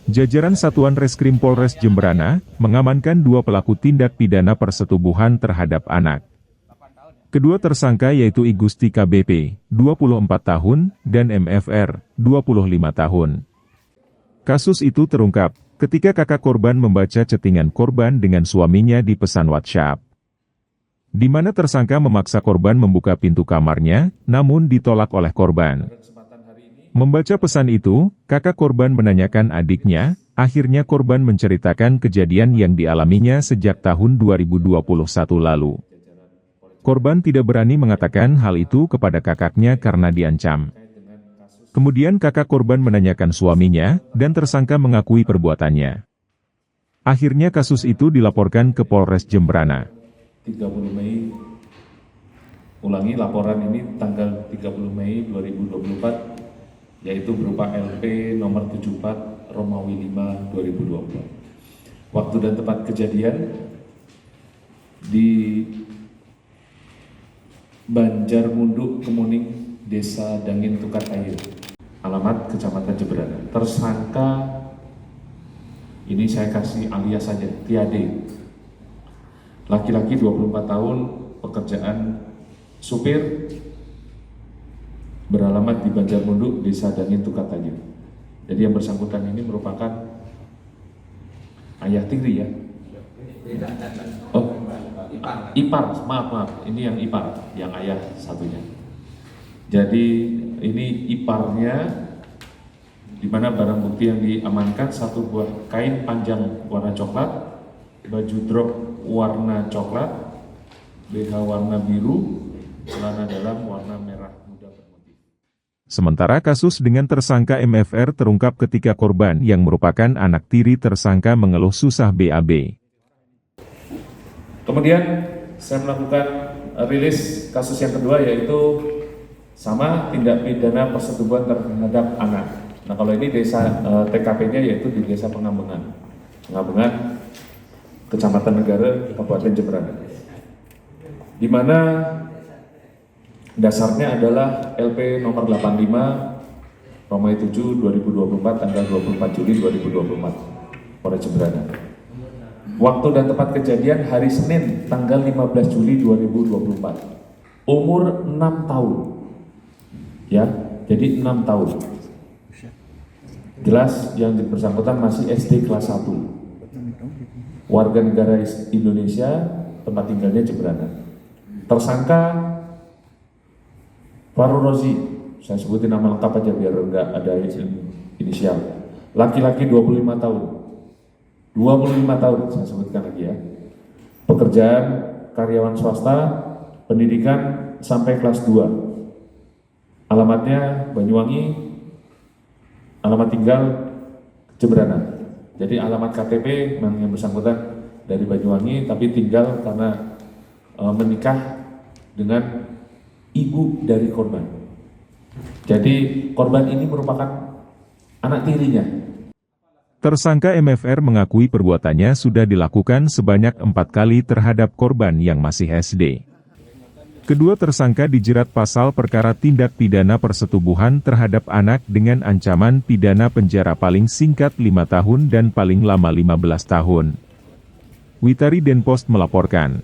Jajaran Satuan Reskrim Polres Jemberana mengamankan dua pelaku tindak pidana persetubuhan terhadap anak. Kedua tersangka yaitu Igusti KBP, 24 tahun, dan MFR, 25 tahun. Kasus itu terungkap ketika kakak korban membaca chattingan korban dengan suaminya di pesan WhatsApp, di mana tersangka memaksa korban membuka pintu kamarnya, namun ditolak oleh korban. Membaca pesan itu, kakak korban menanyakan adiknya, akhirnya korban menceritakan kejadian yang dialaminya sejak tahun 2021 lalu. Korban tidak berani mengatakan hal itu kepada kakaknya karena diancam. Kemudian kakak korban menanyakan suaminya, dan tersangka mengakui perbuatannya. Akhirnya kasus itu dilaporkan ke Polres Jemberana. 30 Mei, ulangi laporan ini tanggal 30 Mei 2024, yaitu berupa LP nomor 74 Romawi 5 2024. Waktu dan tempat kejadian di Banjarmunduk Kemuning, Desa Dangin Tukar Air, alamat Kecamatan Jemberana. Tersangka ini saya kasih alias saja, Tiade. Laki-laki 24 tahun, pekerjaan supir, beralamat di Banjarmunduk, Desa Dangin Tukar Air. Jadi yang bersangkutan ini merupakan ayah tiri ya? Oh, ipar, maaf, ini yang ipar, yang ayah satunya. Jadi ini iparnya, di mana barang bukti yang diamankan satu buah kain panjang warna coklat, baju drop warna coklat, BH warna biru, celana dalam warna merah muda bermotif. Sementara kasus dengan tersangka MFR terungkap ketika korban yang merupakan anak tiri tersangka mengeluh susah BAB. Kemudian saya melakukan rilis kasus yang kedua, yaitu sama tindak pidana persetubuhan terhadap anak. Nah kalau ini desa TKP-nya yaitu di Desa Pengambengan, Kecamatan Negara, Kabupaten Jemberana, di mana dasarnya adalah LP nomor 85 Romawi 7 2024 tanggal 24 Juli 2024 Polres Jemberana. Waktu dan tempat kejadian hari Senin tanggal 15 Juli 2024. Umur 6 tahun. Ya, jadi 6 tahun. Jelas yang bersangkutan masih SD kelas 1. Warga negara Indonesia, tempat tinggalnya Jemberana. Tersangka Faru Rozi, saya sebutin nama lengkap aja biar enggak ada inisial. Laki-laki 25 tahun. 25 tahun saya sebutkan lagi ya. Pekerjaan karyawan swasta, pendidikan sampai kelas 2. Alamatnya Banyuwangi, alamat tinggal Jemberana. Jadi alamat KTP yang bersangkutan dari Banyuwangi, tapi tinggal karena menikah dengan ibu dari korban. Jadi korban ini merupakan anak tirinya. Tersangka MFR mengakui perbuatannya sudah dilakukan sebanyak 4 kali terhadap korban yang masih SD. Kedua tersangka dijerat pasal perkara tindak pidana persetubuhan terhadap anak dengan ancaman pidana penjara paling singkat 5 tahun dan paling lama 15 tahun. Witari Denpost melaporkan.